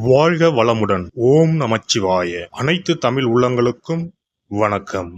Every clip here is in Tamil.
வாழ்க வளமுடன். ஓம் நமச்சிவாய. அனைத்து தமிழ் உள்ளங்களுக்கும் வணக்கம்.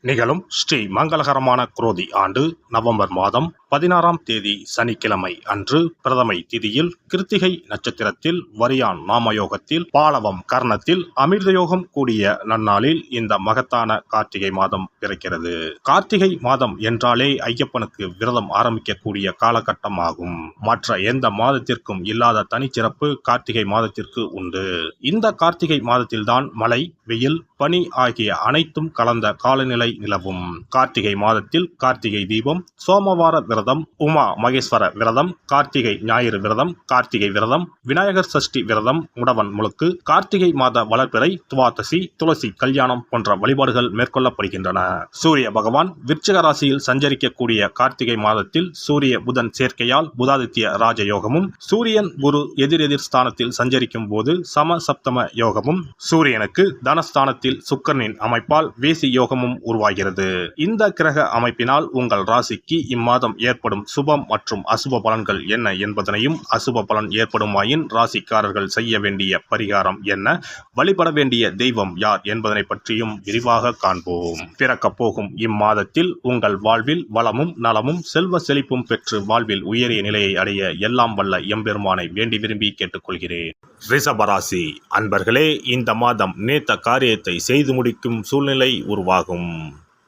நிகழும் ஸ்ரீ மங்களகரமான குரோதி ஆண்டு நவம்பர் மாதம் 16ஆம் தேதி சனிக்கிழமை அன்று பிரதமை திதியில் கிருத்திகை நட்சத்திரத்தில் வரியான் நாமயோகத்தில் பாலவம் கர்ணத்தில் அமிர்தயோகம் கூடிய நன்னாளில் இந்த மகத்தான கார்த்திகை மாதம் பிறக்கிறது. கார்த்திகை மாதம் என்றாலே ஐயப்பனுக்கு விரதம் ஆரம்பிக்கக்கூடிய காலகட்டம் ஆகும். மற்ற எந்த மாதத்திற்கும் இல்லாத தனிச்சிறப்பு கார்த்திகை மாதத்திற்கு உண்டு. இந்த கார்த்திகை மாதத்தில்தான் மழை, வெயில், பனி ஆகிய அனைத்தும் கலந்த காலநிலை நிலவும். கார்த்திகை மாதத்தில் கார்த்திகை தீபம், சோமவார விரதம், உமா மகேஸ்வர விரதம், கார்த்திகை ஞாயிறு விரதம், கார்த்திகை விரதம், விநாயகர் சஷ்டி விரதம், முடவன் முழுக்கு, கார்த்திகை மாத வளர்பிறை, துவாதசி, துளசி கல்யாணம் போன்ற வழிபாடுகள் மேற்கொள்ளப்படுகின்றன. சூரிய பகவான் விருச்சிக ராசியில் சஞ்சரிக்கக்கூடிய கார்த்திகை மாதத்தில் சூரிய புதன் சேர்க்கையால் புதாதித்ய ராஜயோகமும், சூரியன் குரு எதிரெதிர் ஸ்தானத்தில் சஞ்சரிக்கும் போது சமசப்தம யோகமும், சூரியனுக்கு தனஸ்தானத்தில் சுக்கிரனின் அமைப்பால் வேசி யோகமும் உருவாகிறது. இந்த கிரக அமைப்பினால் உங்கள் ராசிக்கு இம்மாதம் ஏற்படும் சுபம் மற்றும் அசுப பலன்கள் என்ன என்பதனையும், அசுப பலன் ஏற்படுமாயின் ராசிக்காரர்கள் செய்ய வேண்டிய பரிகாரம் என்ன, வழிபட வேண்டிய தெய்வம் யார் என்பதனை பற்றியும் விரிவாக காண்போம். பிறக்கப் போகும் இம்மாதத்தில் உங்கள் வாழ்வில் வளமும் நலமும் செல்வ செழிப்பும் பெற்று வாழ்வில் உயரிய நிலையை அடைய எல்லாம் வல்ல எம்பெருமானை வேண்டி விரும்பி கேட்டுக்கொள்கிறேன். ரிஷபராசி அன்பர்களே, இந்த மாதம் நினைத்த காரியத்தை செய்து முடிக்கும் சூழ்நிலை உருவாகும்.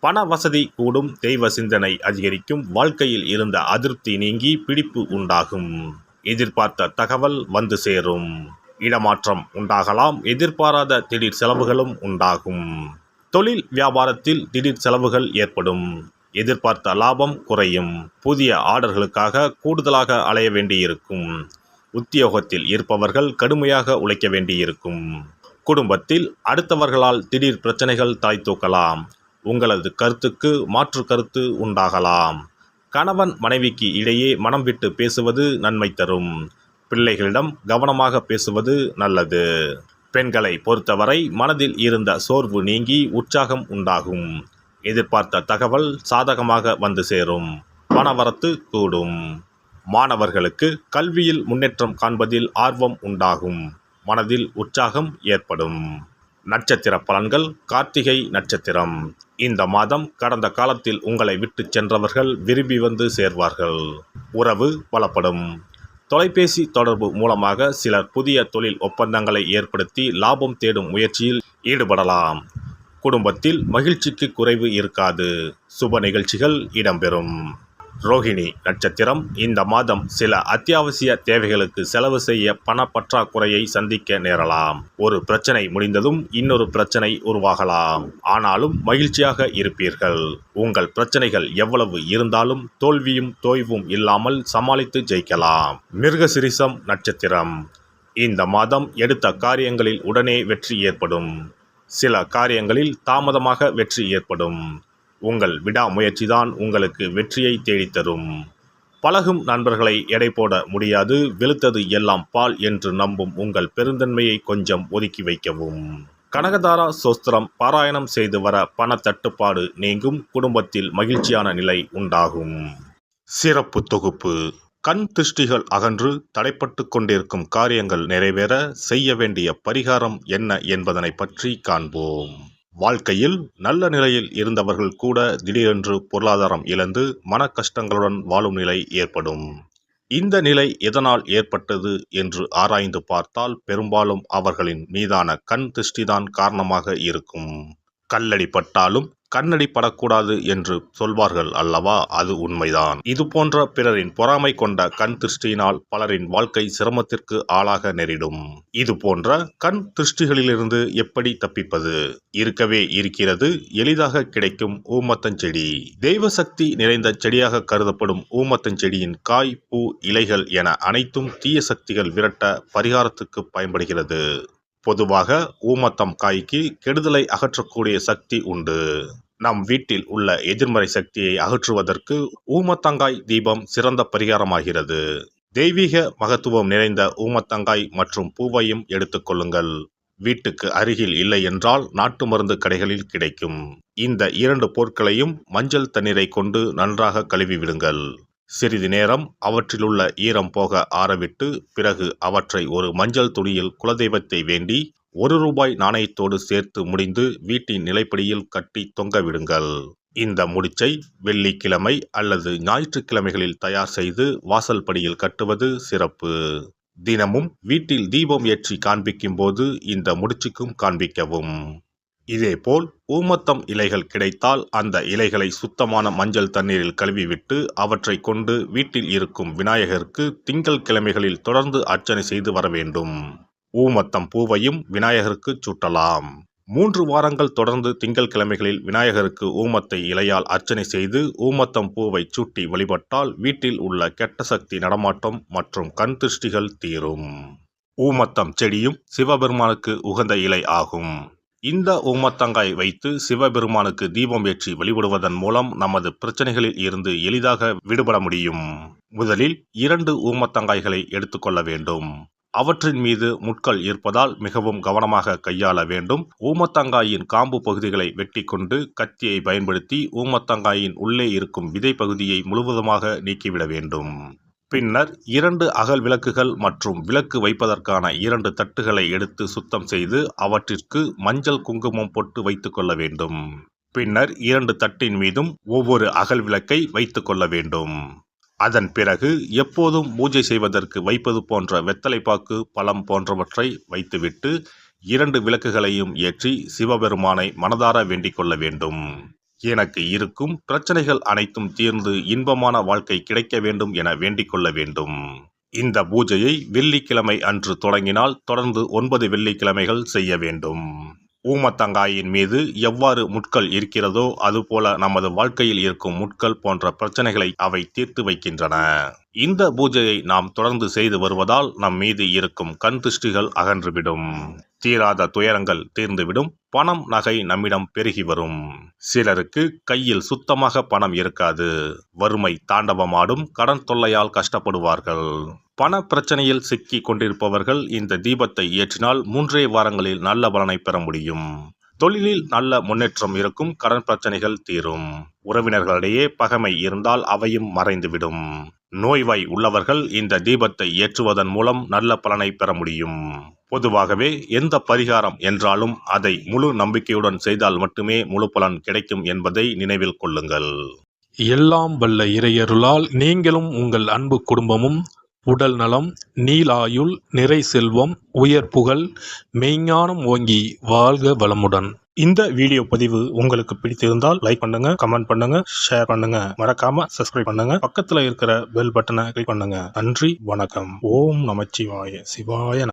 பண வசதி கூடும், தெய்வ சிந்தனை அதிகரிக்கும், வாழ்க்கையில் இருந்த அதிருப்தி நீங்கி பிடிப்பு உண்டாகும், எதிர்பார்த்த தகவல் வந்து சேரும், இடமாற்றம் உண்டாகலாம், எதிர்பாராத திடீர் செலவுகளும் உண்டாகும், தொழில் வியாபாரத்தில் திடீர் செலவுகள் ஏற்படும், எதிர்பார்த்த லாபம் குறையும், புதிய ஆர்டர்களுக்காக கூடுதலாக அலைய வேண்டியிருக்கும், உத்தியோகத்தில் இருப்பவர்கள் கடுமையாக உழைக்க வேண்டியிருக்கும், குடும்பத்தில் அடுத்தவர்களால் திடீர் பிரச்சனைகள் தலை தூக்கலாம், உங்களது கருத்துக்கு மாற்று கருத்து உண்டாகலாம், கணவன் மனைவிக்கு இடையே மனம் விட்டு பேசுவது நன்மை தரும், பிள்ளைகளிடம் கவனமாக பேசுவது நல்லது. பெண்களை பொறுத்தவரை மனதில் இருந்த சோர்வு நீங்கி உற்சாகம் உண்டாகும், எதிர்பார்த்த தகவல் சாதகமாக வந்து சேரும், பணவரத்து கூடும். மாணவர்களுக்கு கல்வியில் முன்னேற்றம் காண்பதில் ஆர்வம் உண்டாகும், மனதில் உற்சாகம் ஏற்படும். நட்சத்திர பலன்கள். கார்த்திகை நட்சத்திரம். இந்த மாதம் கடந்த காலத்தில் உங்களை விட்டு சென்றவர்கள் விரும்பி வந்து சேர்வார்கள். உறவு பலப்படும். தொலைபேசி தொடர்பு மூலமாக சிலர் புதிய தொழில் ஒப்பந்தங்களை ஏற்படுத்தி லாபம் தேடும் முயற்சியில் ஈடுபடலாம். குடும்பத்தில் மகிழ்ச்சிக்கு குறைவு இருக்காது, சுப நிகழ்ச்சிகள் இடம்பெறும். ரோஹிணி நட்சத்திரம். இந்த மாதம் சில அத்தியாவசிய தேவைகளுக்கு செலவு செய்ய பண பற்றாக்குறையை சந்திக்க நேரலாம். ஒரு பிரச்சனை முடிந்ததும் இன்னொரு பிரச்சனை உருவாகலாம். ஆனாலும் மகிழ்ச்சியாக இருப்பீர்கள். உங்கள் பிரச்சனைகள் எவ்வளவு இருந்தாலும் தோல்வியும் தோய்வும் இல்லாமல் சமாளித்து ஜெயிக்கலாம். மிருகசிரிசம் நட்சத்திரம். இந்த மாதம் எடுத்த காரியங்களில் உடனே வெற்றி ஏற்படும். சில காரியங்களில் தாமதமாக வெற்றி ஏற்படும். உங்கள் விடாமுயற்சிதான் உங்களுக்கு வெற்றியை தேடித்தரும். பழகும் நண்பர்களை எடை போட முடியாது, வெளுத்தது எல்லாம் பால் என்று நம்பும் உங்கள் பெருந்தன்மையை கொஞ்சம் ஒதுக்கி வைக்கவும். கனகதாரா சோஸ்திரம் பாராயணம் செய்து வர பண தட்டுப்பாடு நீங்கும், குடும்பத்தில் மகிழ்ச்சியான நிலை உண்டாகும். சிறப்பு தொகுப்பு. கண் திருஷ்டிகள் அகன்று தடைப்பட்டு கொண்டிருக்கும் காரியங்கள் நிறைவேற செய்ய வேண்டிய பரிகாரம் என்ன என்பதனை பற்றி காண்போம். வாழ்க்கையில் நல்ல நிலையில் இருந்தவர்கள் கூட திடீரென்று பொருளாதாரம் இழந்து மன கஷ்டங்களுடன் வாழும் நிலை ஏற்படும். இந்த நிலை எதனால் ஏற்பட்டது என்று ஆராய்ந்து பார்த்தால் பெரும்பாலும் அவர்களின் மீதான கண் திருஷ்டிதான் காரணமாக இருக்கும். கல்லடி பட்டாலும் கண்ணடி படக்கூடாது என்று சொல்வார்கள் அல்லவா, அது உண்மைதான். இது போன்ற பிறரின் பொறாமை கொண்ட கண் திருஷ்டியினால் பலரின் வாழ்க்கை சிரமத்திற்கு ஆளாக நேரிடும். இது போன்ற கண் திருஷ்டிகளிலிருந்து எப்படி தப்பிப்பது? இருக்கவே இருக்கிறது எளிதாக கிடைக்கும் ஊமத்தஞ்செடி. தெய்வ சக்தி நிறைந்த செடியாக கருதப்படும் ஊமத்தஞ்செடியின் காய், பூ, இலைகள் என அனைத்தும் தீய சக்திகள் விரட்ட பரிகாரத்துக்கு பயன்படுகிறது. பொதுவாக ஊமத்தம் காய்க்கு கெடுதலை அகற்றக்கூடிய சக்தி உண்டு. நம் வீட்டில் உள்ள எதிர்மறை சக்தியை அகற்றுவதற்கு ஊமத்தங்காய் தீபம் சிறந்த பரிகாரமாகிறது. தெய்வீக மகத்துவம் நிறைந்த ஊமத்தங்காய் மற்றும் பூவையும் எடுத்துக்கொள்ளுங்கள். வீட்டுக்கு அருகில் இல்லை என்றால் நாட்டு மருந்து கடைகளில் கிடைக்கும். இந்த 2 பொருட்களையும் மஞ்சள் தண்ணீரை கொண்டு நன்றாக கழுவி விடுங்கள். சிறிது நேரம் அவற்றிலுள்ள ஈரம் போக ஆறவிட்டு பிறகு அவற்றை ஒரு மஞ்சள் துணியில் குலதெய்வத்தை வேண்டி ₹1 நாணயத்தோடு சேர்த்து முடிந்து வீட்டின் நிலைப்படியில் கட்டி தொங்கவிடுங்கள். இந்த முடிச்சை வெள்ளிக்கிழமை அல்லது ஞாயிற்றுக்கிழமைகளில் தயார் செய்து வாசல் படியில் கட்டுவது சிறப்பு. தினமும் வீட்டில் தீபம் ஏற்றி காண்பிக்கும் போது இந்த முடிச்சுக்கும் காண்பிக்கவும். இதேபோல் ஊமத்தம் இலைகள் கிடைத்தால் அந்த இலைகளை சுத்தமான மஞ்சள் தண்ணீரில் கழுவிவிட்டு அவற்றை கொண்டு வீட்டில் இருக்கும் விநாயகருக்கு திங்கள் கிழமைகளில் தொடர்ந்து அர்ச்சனை செய்து வர வேண்டும். ஊமத்தம் பூவையும் விநாயகருக்கு சூட்டலாம். 3 வாரங்கள் தொடர்ந்து திங்கள் கிழமைகளில் விநாயகருக்கு ஊமத்தை இலையால் அர்ச்சனை செய்து ஊமத்தம் பூவை சூட்டி வழிபட்டால் வீட்டில் உள்ள கெட்ட சக்தி நடமாட்டம் மற்றும் கண் திருஷ்டிகள் தீரும். ஊமத்தம் செடியும் சிவபெருமானுக்கு உகந்த இலை ஆகும். இந்த ஊமத்தங்காய் வைத்து சிவபெருமானுக்கு தீபம் ஏற்றி வழிபடுவதன் மூலம் நமது பிரச்சனைகளில் இருந்து எளிதாக விடுபட முடியும். முதலில் 2 ஊமத்தங்காய்களை எடுத்துக்கொள்ள வேண்டும். அவற்றின் மீது முட்கள் இருப்பதால் மிகவும் கவனமாக கையாள வேண்டும். ஊமத்தங்காயின் காம்பு பகுதிகளை வெட்டி கொண்டு கத்தியை பயன்படுத்தி ஊமத்தங்காயின் உள்ளே இருக்கும் விதை பகுதியை முழுவதுமாக நீக்கிவிட வேண்டும். பின்னர் 2 அகல் விளக்குகள் மற்றும் விளக்கு வைப்பதற்கான 2 தட்டுகளை எடுத்து சுத்தம் செய்து அவற்றிற்கு மஞ்சள் குங்குமம் போட்டு வைத்துக் கொள்ள வேண்டும். பின்னர் 2 தட்டின் மீதும் ஒவ்வொரு அகல் விளக்கை வைத்துக் கொள்ள வேண்டும். அதன் பிறகு எப்போதும் பூஜை செய்வதற்கு வைப்பது போன்ற வெத்தலைப்பாக்கு, பழம் போன்றவற்றை வைத்துவிட்டு 2 விளக்குகளையும் ஏற்றி சிவபெருமானை மனதார வேண்டிக் கொள்ள வேண்டும். எனக்கு இருக்கும் பிரச்சனைகள் அனைத்தும் தீர்ந்து இன்பமான வாழ்க்கை கிடைக்க வேண்டும் என வேண்டிக் கொள்ள வேண்டும். இந்த பூஜையை வெள்ளிக்கிழமை அன்று தொடங்கினால் தொடர்ந்து 9 வெள்ளிக்கிழமைகள் செய்ய வேண்டும். ஊமத்தங்காயின் மீது எவ்வாறு முட்கள் இருக்கிறதோ அதுபோல நமது வாழ்க்கையில் இருக்கும் முட்கள் போன்ற பிரச்சனைகளை அவை தீர்த்து வைக்கின்றன. இந்த பூஜையை நாம் தொடர்ந்து செய்து வருவதால் நம் மீது இருக்கும் கண் திருஷ்டிகள் அகன்றுவிடும். தீராத துயரங்கள் தீர்ந்துவிடும். பணம் நகை நம்மிடம் பெருகி வரும். சிலருக்கு கையில் சுத்தமாக பணம் இருக்காது. வறுமை தாண்டவமாடும். கடன் தொல்லையால் கஷ்டப்படுவார்கள். பண பிரச்சனையில் சிக்கி கொண்டிருப்பவர்கள் இந்த தீபத்தை ஏற்றினால் 3 வாரங்களில் நல்ல பலனை பெற முடியும். தொழிலில் நல்ல முன்னேற்றம் இருக்கும். கடன் பிரச்சனைகள் தீரும். உறவினர்களிடையே பகைமை இருந்தால் அவையும் மறைந்துவிடும். நோய்வாய் உள்ளவர்கள் இந்த தீபத்தை ஏற்றுவதன் மூலம் நல்ல பலனை பெற முடியும். பொதுவாகவே எந்த பரிகாரம் என்றாலும் அதை முழு நம்பிக்கையுடன் செய்தால் மட்டுமே முழு பலன் கிடைக்கும் என்பதை நினைவில் கொள்ளுங்கள். எல்லாம் வல்ல இறையருளால் நீங்களும் உங்கள் அன்பு குடும்பமும் உடல் நலம், நீலாயுள், நிறை செல்வம், உயர் புகழ், மெய்ஞானம் ஓங்கி வாழ்க வளமுடன். இந்த வீடியோ பதிவு உங்களுக்கு பிடித்திருந்தால் லைக் பண்ணுங்க, கமெண்ட் பண்ணுங்க, ஷேர் பண்ணுங்க. மறக்காம சப்ஸ்கிரைப் பண்ணுங்க. பக்கத்துல இருக்கிற பெல் பட்டனை கிளிக் பண்ணுங்க. நன்றி, வணக்கம். ஓம் நமச்சிவாய. சிவாய